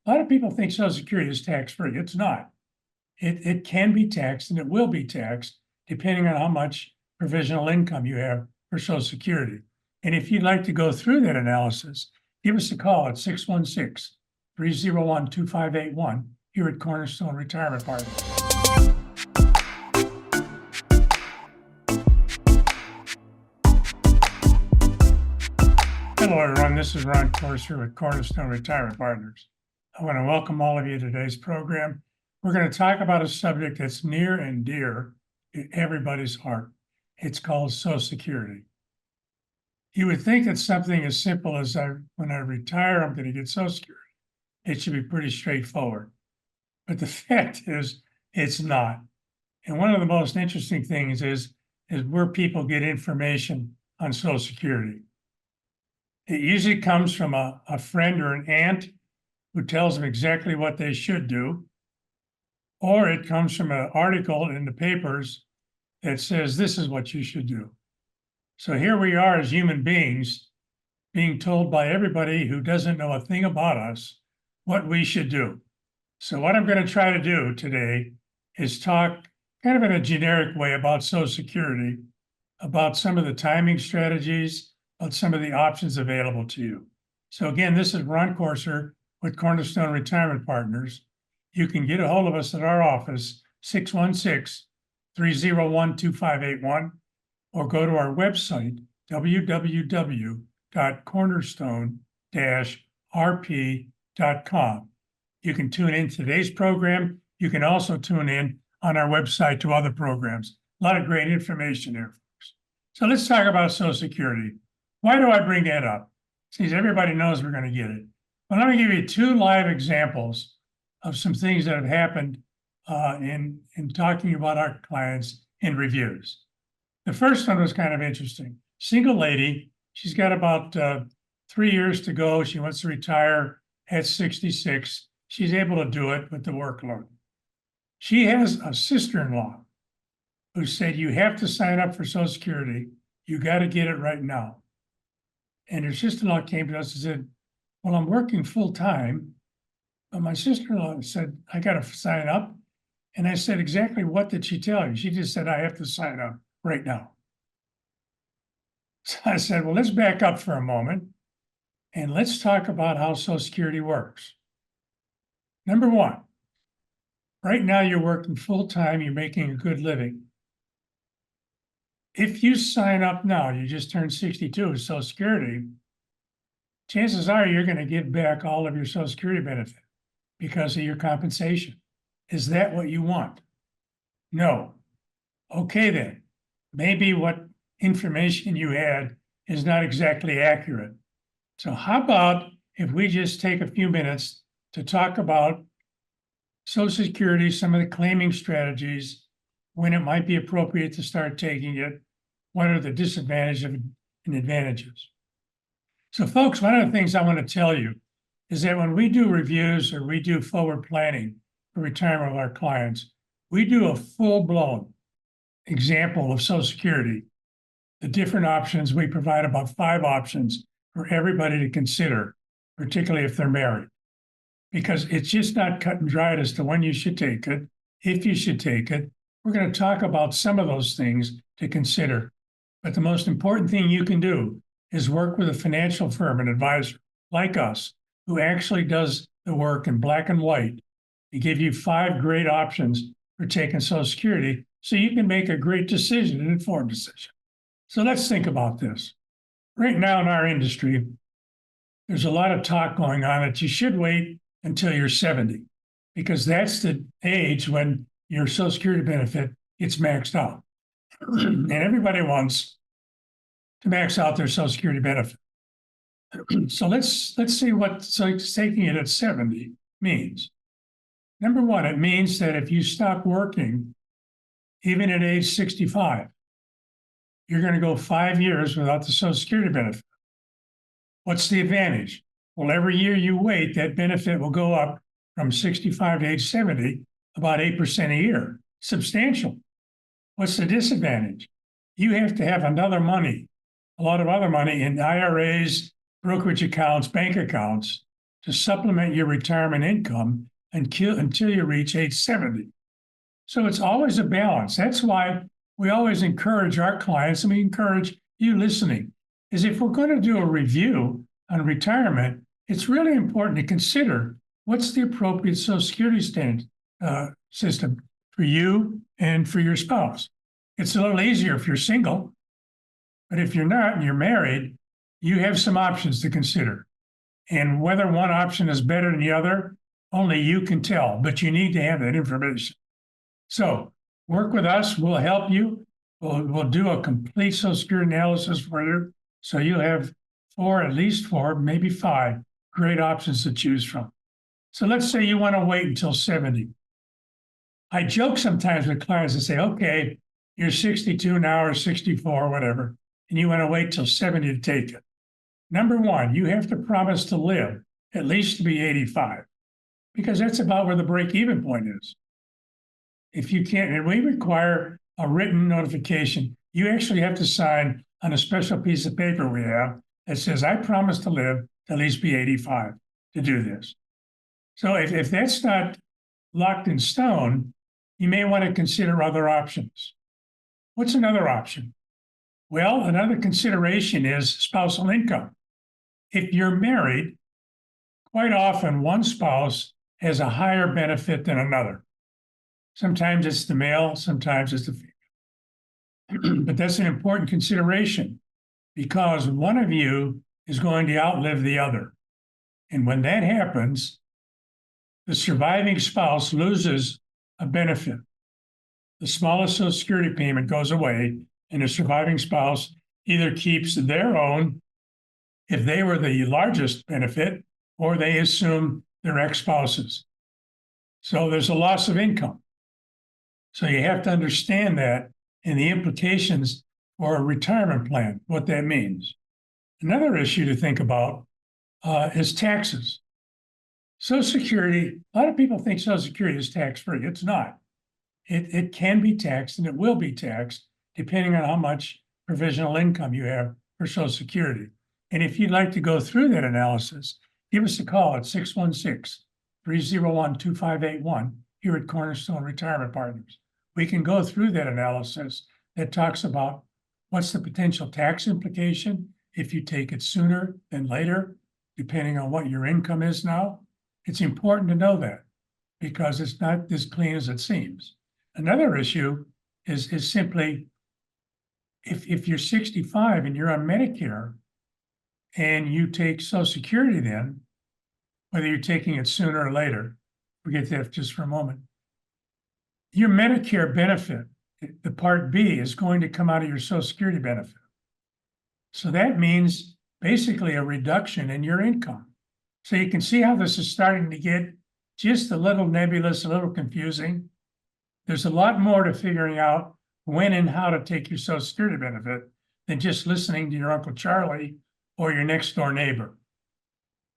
A lot of people think Social Security is tax-free. It's not. It can be taxed and it will be taxed depending on how much provisional income you have for Social Security. And if you'd like to go through that analysis, give us a call at 616-301-2581 here at Cornerstone Retirement Partners. Hello, everyone. This is Ron Corser with Cornerstone Retirement Partners. I want to welcome all of you to today's program. We're going to talk about a subject that's near and dear to everybody's heart. It's called Social Security. You would think that something as simple as when I retire, I'm going to get Social Security. It should be pretty straightforward. But the fact is, it's not. And one of the most interesting things is where people get information on Social Security. It usually comes from a friend or an aunt who tells them exactly what they should do, or it comes from an article in the papers that says this is what you should do. So here we are as human beings being told by everybody who doesn't know a thing about us what we should do. So what I'm going to try to do today is talk kind of in a generic way about Social Security, about some of the timing strategies, about some of the options available to you. So again, this is Ron Corser with Cornerstone Retirement Partners. You can get a hold of us at our office, 616-301-2581, or go to our website, www.cornerstone-rp.com. You can tune in today's program. You can also tune in on our website to other programs. A lot of great information there, folks. So let's talk about Social Security. Why do I bring that up? Since everybody knows we're going to get it. Well, let me give you two live examples of some things that have happened in talking about our clients in reviews. The first one was kind of interesting. Single lady, she's got about 3 years to go. She wants to retire at 66. She's able to do it with the workload. She has a sister-in-law who said, you have to sign up for Social Security. You got to get it right now. And her sister-in-law came to us and said, well, I'm working full-time. But my sister-in-law said, I got to sign up. And I said, exactly what did she tell you? She just said, I have to sign up right now. So I said, well, let's back up for a moment and let's talk about how Social Security works. Number one, right now you're working full-time, you're making a good living. If you sign up now, you just turned 62 with Social Security, chances are you're going to give back all of your Social Security benefit because of your compensation. Is that what you want? No. Okay, then. Maybe what information you had is not exactly accurate. So how about if we just take a few minutes to talk about Social Security, some of the claiming strategies, when it might be appropriate to start taking it, what are the disadvantages and advantages? So folks, one of the things I want to tell you is that when we do reviews or we do forward planning for retirement with our clients, we do a full-blown example of Social Security, the different options. We provide about 5 options for everybody to consider, particularly if they're married, because it's just not cut and dried as to when you should take it, if you should take it. We're going to talk about some of those things to consider. But the most important thing you can do is work with a financial firm, an advisor like us, who actually does the work in black and white to give you 5 great options for taking Social Security so you can make a great decision, an informed decision. So let's think about this. Right now in our industry, there's a lot of talk going on that you should wait until you're 70, because that's the age when your Social Security benefit gets maxed out. And everybody wants to max out their Social Security benefit. So let's see what taking it at 70 means. Number one, it means that if you stop working, even at age 65, you're going to go 5 years without the Social Security benefit. What's the advantage? Well, every year you wait, that benefit will go up from 65 to age 70, about 8% a year. Substantial. What's the disadvantage? You have to have a lot of money in IRAs, brokerage accounts, bank accounts to supplement your retirement income until you reach age 70. So it's always a balance. That's why we always encourage our clients, and we encourage you listening, is if we're going to do a review on retirement, it's really important to consider what's the appropriate Social Security system for you and for your spouse. It's a little easier if you're single, but if you're not and you're married, you have some options to consider. And whether one option is better than the other, only you can tell, but you need to have that information. So work with us. We'll help you. We'll do a complete Social Security analysis for you. So you'll have at least four, maybe five great options to choose from. So let's say you want to wait until 70. I joke sometimes with clients and say, okay, you're 62 now or 64, whatever, and you want to wait till 70 to take it. Number one, you have to promise to live at least to be 85, because that's about where the break-even point is. If you can't, and we require a written notification, you actually have to sign on a special piece of paper we have that says, I promise to live to at least be 85 to do this. So if that's not locked in stone, you may want to consider other options. What's another option? Well, another consideration is spousal income. If you're married, quite often one spouse has a higher benefit than another. Sometimes it's the male, sometimes it's the female. But that's an important consideration because one of you is going to outlive the other. And when that happens, the surviving spouse loses a benefit. The smallest Social Security payment goes away, and the surviving spouse either keeps their own if they were the largest benefit, or they assume their ex-spouses. So there's a loss of income. So you have to understand that and the implications for a retirement plan, what that means. Another issue to think about is taxes. Social Security, a lot of people think Social Security is tax-free. It's not. It can be taxed and it will be taxed depending on how much provisional income you have for Social Security. And if you'd like to go through that analysis, give us a call at 616-301-2581 here at Cornerstone Retirement Partners. We can go through that analysis that talks about what's the potential tax implication if you take it sooner than later, depending on what your income is now. It's important to know that because it's not as clean as it seems. Another issue is simply if you're 65 and you're on Medicare and you take Social Security then, whether you're taking it sooner or later, forget that just for a moment, your Medicare benefit, the Part B, is going to come out of your Social Security benefit. So that means basically a reduction in your income. So you can see how this is starting to get just a little nebulous, a little confusing. There's a lot more to figuring out when and how to take your Social Security benefit than just listening to your Uncle Charlie or your next door neighbor.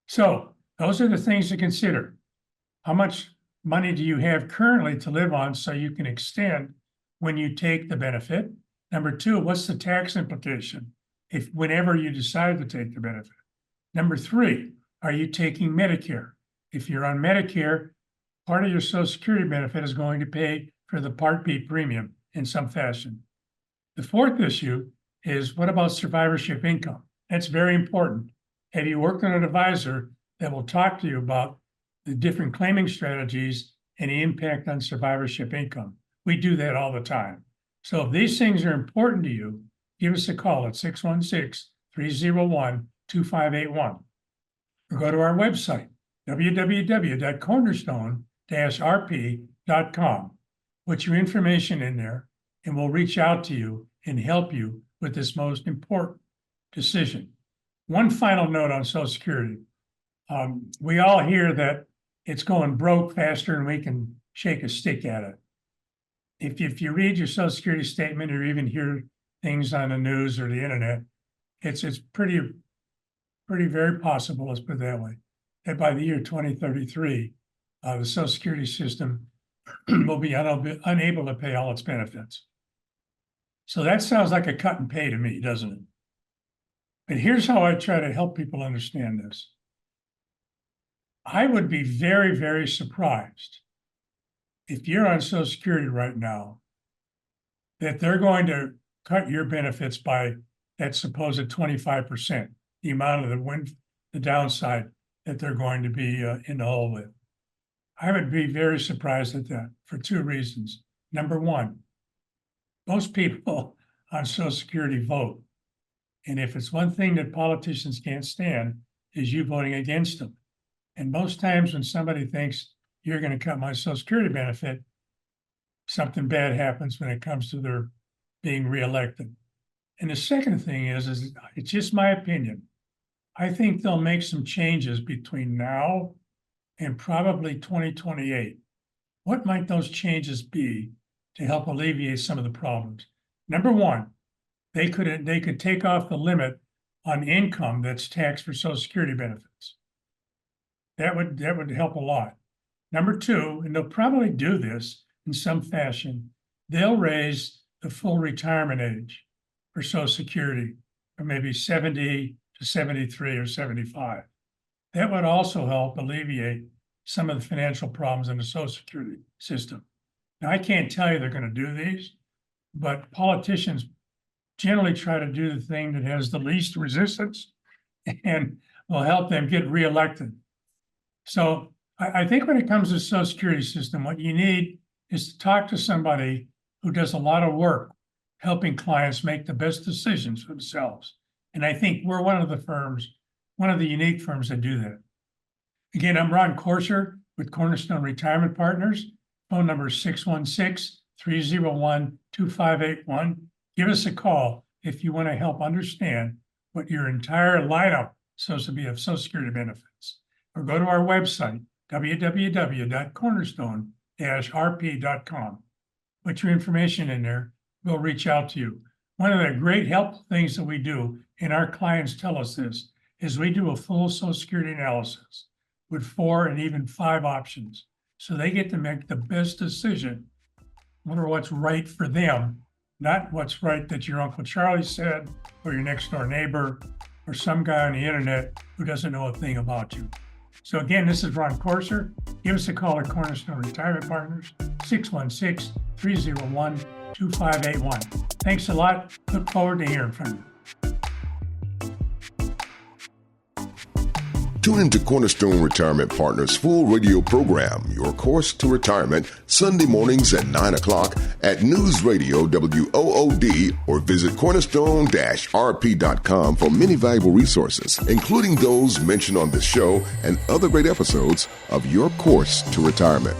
So those are the things to consider. How much money do you have currently to live on so you can extend when you take the benefit? Number two, what's the tax implication whenever you decide to take the benefit? Number three, are you taking Medicare? If you're on Medicare, part of your Social Security benefit is going to pay for the Part B premium in some fashion. The fourth issue is, what about survivorship income? That's very important. Have you worked with an advisor that will talk to you about the different claiming strategies and the impact on survivorship income? We do that all the time. So if these things are important to you, give us a call at 616-301-2581 or go to our website, www.cornerstone-rp.com. Put your information in there and we'll reach out to you and help you with this most important decision. One final note on Social Security. We all hear that it's going broke faster than we can shake a stick at it. If you read your Social Security statement or even hear things on the news or the internet, it's pretty very possible, let's put it that way, that by the year 2033, the Social Security system will be unable to pay all its benefits. So that sounds like a cut and pay to me, doesn't it? But here's how I try to help people understand this. I would be very, very surprised if you're on Social Security right now, that they're going to cut your benefits by that supposed 25%, the amount of the downside that they're going to be in the hole with. I would be very surprised at that for two reasons. Number one, most people on Social Security vote. And if it's one thing that politicians can't stand, is you voting against them. And most times when somebody thinks you're going to cut my Social Security benefit, something bad happens when it comes to their being reelected. And the second thing is it's just my opinion. I think they'll make some changes between now and probably 2028. What might those changes be to help alleviate some of the problems? Number one, they could take off the limit on income that's taxed for Social Security benefits. That would help a lot. Number two, and they'll probably do this in some fashion, they'll raise the full retirement age for Social Security from maybe 70 to 73 or 75. That would also help alleviate some of the financial problems in the Social Security system. Now, I can't tell you they're going to do these, but politicians generally try to do the thing that has the least resistance and will help them get reelected. So I think when it comes to the Social Security system, what you need is to talk to somebody who does a lot of work helping clients make the best decisions for themselves. And I think we're one of the unique firms that do that. Again, I'm Ron Corser with Cornerstone Retirement Partners. Phone number is 616-301-2581. Give us a call if you want to help understand what your entire lineup is supposed to be of Social Security benefits. Or go to our website, www.cornerstone-rp.com. Put your information in there. We'll reach out to you. One of the great helpful things that we do, and our clients tell us this, is we do a full Social Security analysis with 4 and even 5 options. So they get to make the best decision for what's right for them, not what's right that your Uncle Charlie said, or your next door neighbor, or some guy on the internet who doesn't know a thing about you. So again, this is Ron Corser. Give us a call at Cornerstone Retirement Partners, 616-301-2581. Thanks a lot. Look forward to hearing from you. Tune into Cornerstone Retirement Partners' full radio program, Your Course to Retirement, Sunday mornings at 9 o'clock at News Radio WOOD, or visit cornerstone-rp.com for many valuable resources, including those mentioned on this show and other great episodes of Your Course to Retirement.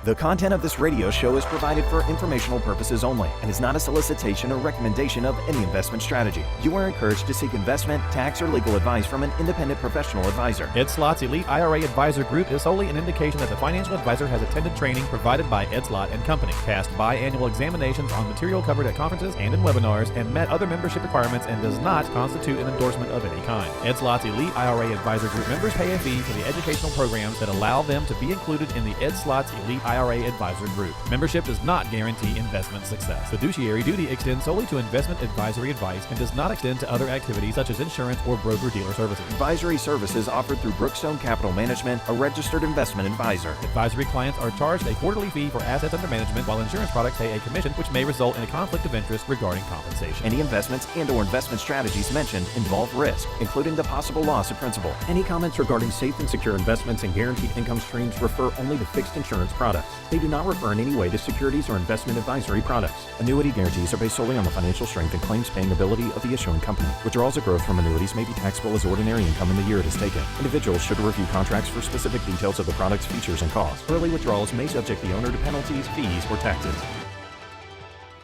The content of this radio show is provided for informational purposes only and is not a solicitation or recommendation of any investment strategy. You are encouraged to seek investment, tax, or legal advice from an independent professional advisor. Ed Slott's Elite IRA Advisor Group is solely an indication that the financial advisor has attended training provided by Ed Slott and Company, passed biannual examinations on material covered at conferences and in webinars, and met other membership requirements, and does not constitute an endorsement of any kind. Ed Slott's Elite IRA Advisor Group members pay a fee for the educational programs that allow them to be included in the Ed Slott's Elite IRA Advisor Group. Membership does not guarantee investment success. Fiduciary duty extends solely to investment advisory advice and does not extend to other activities such as insurance or broker-dealer services. Advisory services offered through Brookstone Capital Management, a registered investment advisor. Advisory clients are charged a quarterly fee for assets under management, while insurance products pay a commission, which may result in a conflict of interest regarding compensation. Any investments and/or investment strategies mentioned involve risk, including the possible loss of principal. Any comments regarding safe and secure investments and guaranteed income streams refer only to fixed insurance products. They do not refer in any way to securities or investment advisory products. Annuity guarantees are based solely on the financial strength and claims-paying ability of the issuing company. Withdrawals of growth from annuities may be taxable as ordinary income in the year it is taken. Individuals should review contracts for specific details of the product's features and costs. Early withdrawals may subject the owner to penalties, fees, or taxes.